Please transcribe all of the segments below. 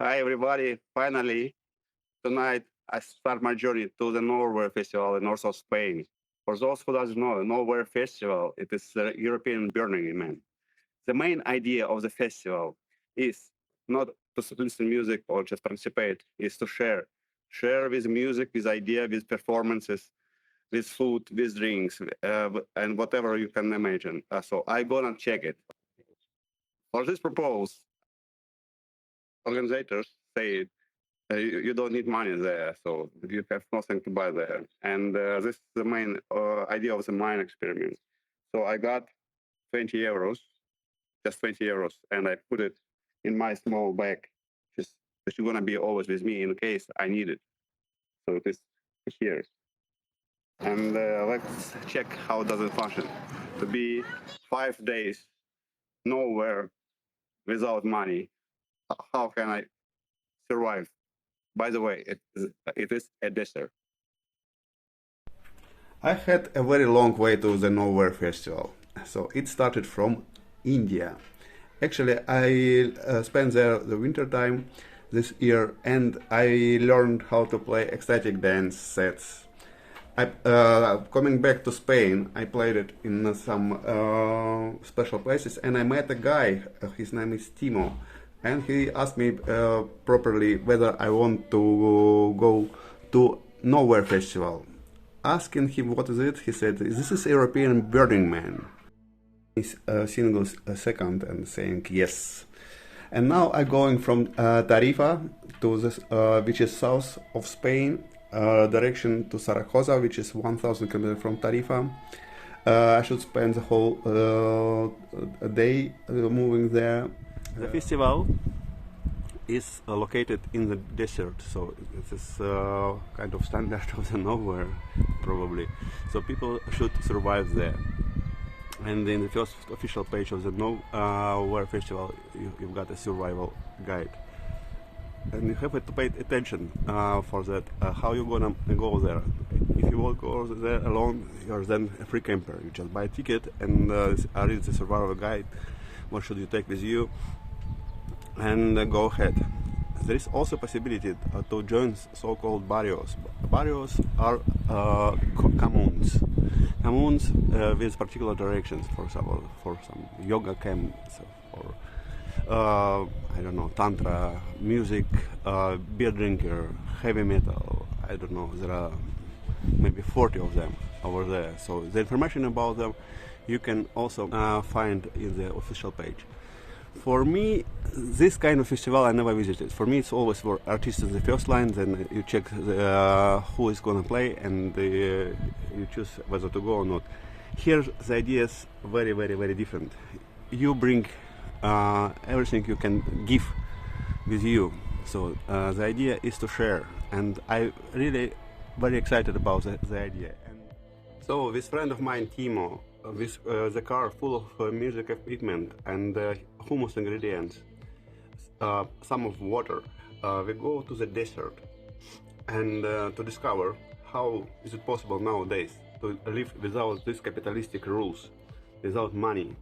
Hi everybody, finally tonight I start my journey to the Norway Festival in north of Spain. For those who doesn't know, the Norway Festival, it is the European Burning Man. The main idea of the festival is not to listen to music or just participate, is to share. Share with music, with idea, with performances, with food, with drinks, and whatever you can imagine. So I gonna check it. For this purpose, organizers say you don't need money there, so you have nothing to buy there. And this is the main idea of the mine experiment. So I got 20 euros, just 20 euros, and I put it in my small bag, just that you're gonna be always with me in case I need it. So it is here. And let's check how does it function. To be 5 days nowhere without money, how can I survive? By the way, it is a desert. I had a very long way to the Nowhere Festival. So it started from India. Actually, I spent there the winter time this year and I learned how to play ecstatic dance sets. Coming back to Spain, I played it in some special places and I met a guy, his name is Timo, and he asked me properly whether I want to go to Nowhere Festival. Asking him what is it, he said, "This is European Burning Man." He's singles second and saying yes. And now I'm going from Tarifa to this, which is south of Spain, direction to Zaragoza, which is 1,000 kilometers from Tarifa. I should spend the whole day moving there. The festival is located in the desert, so it is kind of standard of the nowhere, probably. So people should survive there. And in the first official page of the Nowhere Festival, you've got a survival guide. And you have to pay attention for that, how you're gonna go there. If you will go there alone, you're then a free camper. You just buy a ticket and read the survival guide. What should you take with you? And go ahead. There is also a possibility to join so-called barrios. Barrios are communes. Communes with particular directions, for example, for some yoga camps, for I don't know, tantra, music, beer drinker, heavy metal. I don't know. There are maybe 40 of them over there. So the information about them you can also find in the official page. For me, this kind of festival I never visited. For me, it's always for artists in the first line. Then you check who is going to play, and you choose whether to go or not. Here, the idea is very, very, very different. You bring everything you can give with you. So the idea is to share, and I really very excited about the idea. And so this friend of mine, Timo, with the car full of music equipment and hummus ingredients, some of water, we go to the desert and to discover how is it possible nowadays to live without these capitalistic rules, without money,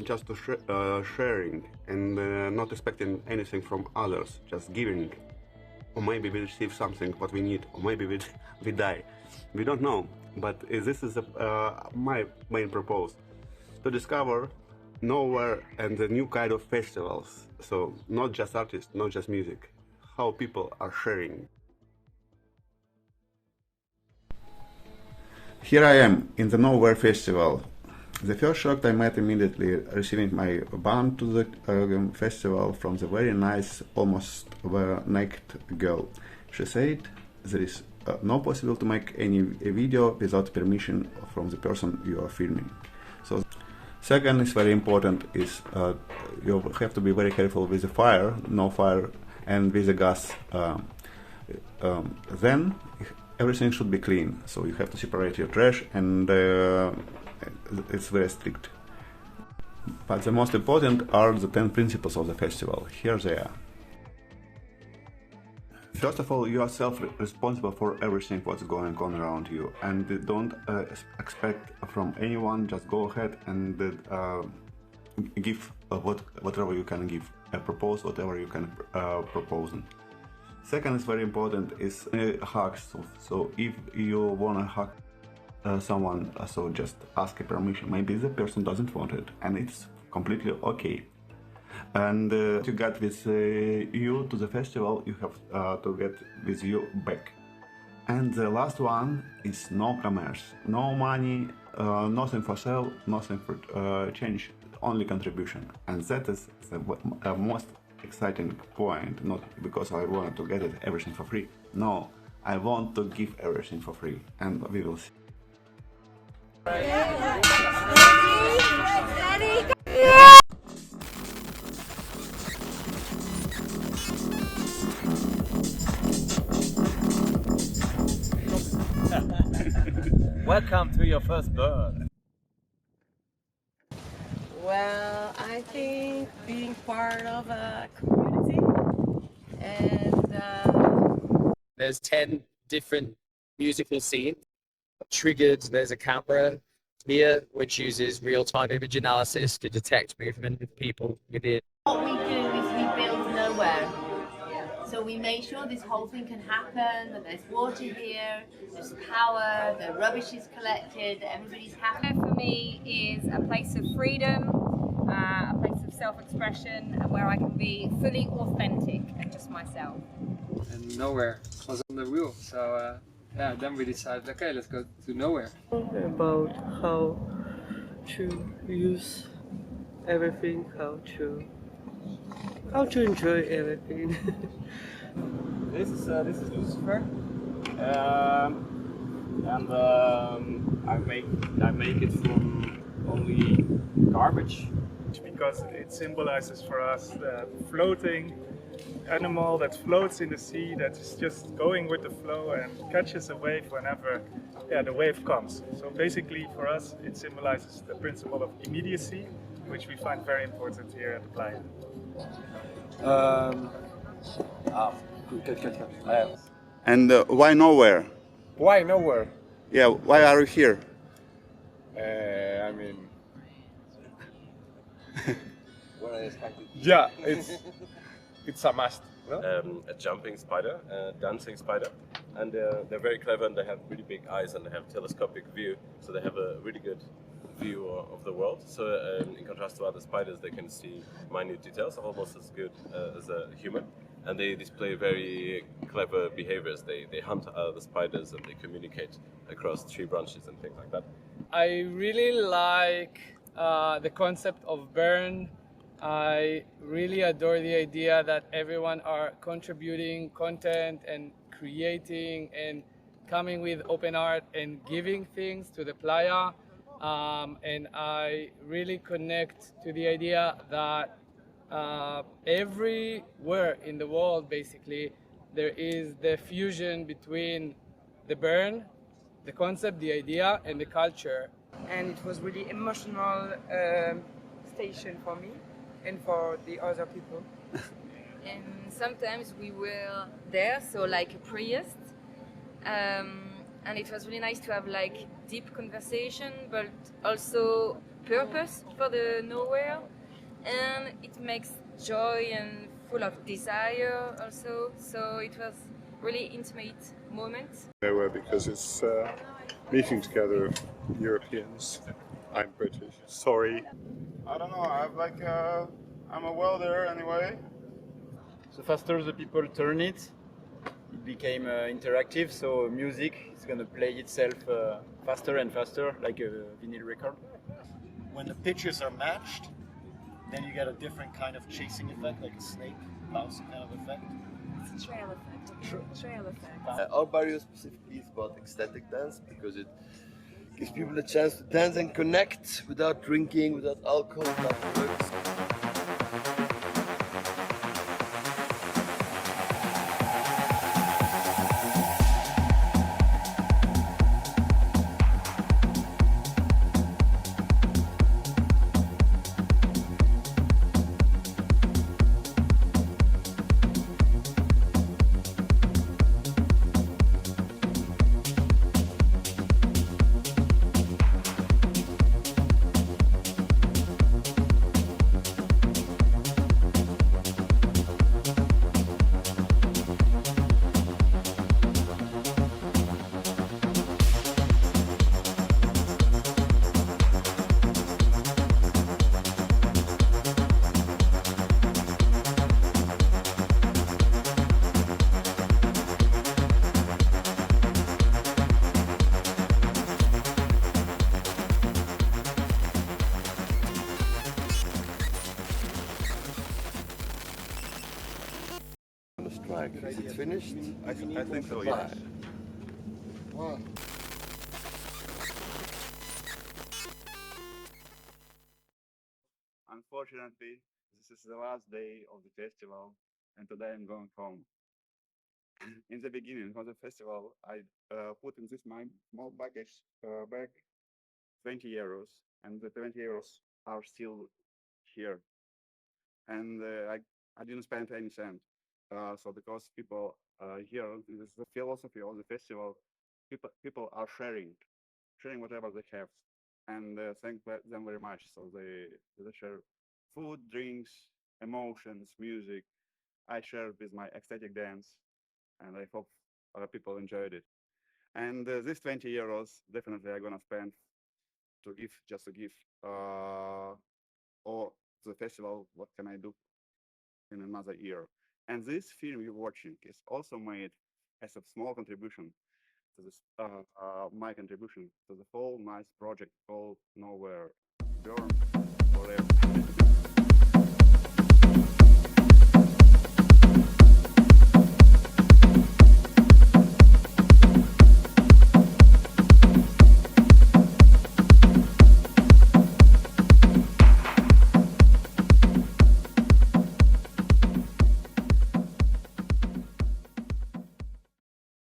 just to sharing and not expecting anything from others, just giving. Or maybe we receive something what we need, or maybe we die. We don't know, but this is my main purpose, to discover nowhere and the new kind of festivals. So not just artists, not just music, how people are sharing. Here I am in the Nowhere Festival. The first shock I met immediately receiving my band to the festival from the very nice, almost naked girl. She said there is no possible to make any video without permission from the person you are filming. So second is very important is you have to be very careful with the fire, no fire, and with the gas. Then everything should be clean. So you have to separate your trash and it's very strict. But the most important are the 10 principles of the festival. Here they are. First of all, you are self-responsible for everything what's going on around you, and don't expect from anyone. Just go ahead and give whatever you can give. propose whatever you can propose. Second is very important is hugs. So if you wanna hug someone, so just ask a permission. Maybe the person doesn't want it, and it's completely okay. And to get with you to the festival, you have to get with you back. And the last one is no commerce, no money, nothing for sale, nothing for change, only contribution. And that is the most exciting point, not because I want to get everything for free. No, I want to give everything for free, and we will see. Welcome to your first bird. Well, I think being part of a community and There's 10 different musical scenes triggered. There's a camera here which uses real-time image analysis to detect movement of people within. What we do is we build nowhere. So we make sure this whole thing can happen, that there's water here, there's power, the rubbish is collected, everybody's happy. For me is a place of freedom, a place of self-expression, and where I can be fully authentic and just myself. And nowhere was on the wheel, so yeah, then we decided, okay, let's go to nowhere. About how to use everything, how to enjoy everything. This is Lucifer, and I make it from only garbage. Because it symbolizes for us the floating animal that floats in the sea, that is just going with the flow and catches a wave whenever the wave comes. So basically for us it symbolizes the principle of immediacy, which we find very important here at the playa. And why nowhere? Why nowhere? Yeah, why are you here? I mean, yeah, it's a must. No? A jumping spider, a dancing spider, and they're very clever, and they have really big eyes, and they have telescopic view, so they have a really good view of the world. So in contrast to other spiders, they can see minute details, almost as good as a human, and they display very clever behaviors. They hunt other spiders and they communicate across tree branches and things like that. I really like the concept of burn. I really adore the idea that everyone are contributing content and creating and coming with open art and giving things to the playa. And I really connect to the idea that everywhere in the world, basically, there is the fusion between the burn, the concept, the idea, and the culture. And it was really emotional station for me and for the other people. And sometimes we were there, so like a priest, and it was really nice to have like deep conversation, but also purpose for the nowhere, and it makes joy and full of desire also. So it was really intimate moment. Nowhere because it's meeting together Europeans. I'm British. Sorry. I don't know, I'm a welder anyway. So faster the people turn it, it became interactive, so music is going to play itself faster and faster, like a vinyl record. When the pitches are matched, then you get a different kind of chasing effect, like a snake, mouse kind of effect. it's a trail effect. Trail effect. Our barrio specifically is about ecstatic dance because it gives people a chance to dance and connect without drinking, without alcohol, without drugs. like, is it finished? I think so, yeah. Wow. Unfortunately, this is the last day of the festival, and today I'm going home. In the beginning of the festival, I put in this my small baggage bag 20 euros, and the 20 euros are still here. And I didn't spend any cent. So because people here, this is the philosophy of the festival, people are sharing whatever they have, and thank them very much. So they share food, drinks, emotions, music. I share with my ecstatic dance, and I hope people enjoyed it. And this 20 euros definitely I'm gonna spend to give, just to give, or to the festival. What can I do in another year? And this film you're watching is also made as a small contribution to this, my contribution to the whole nice project called Nowhere. Your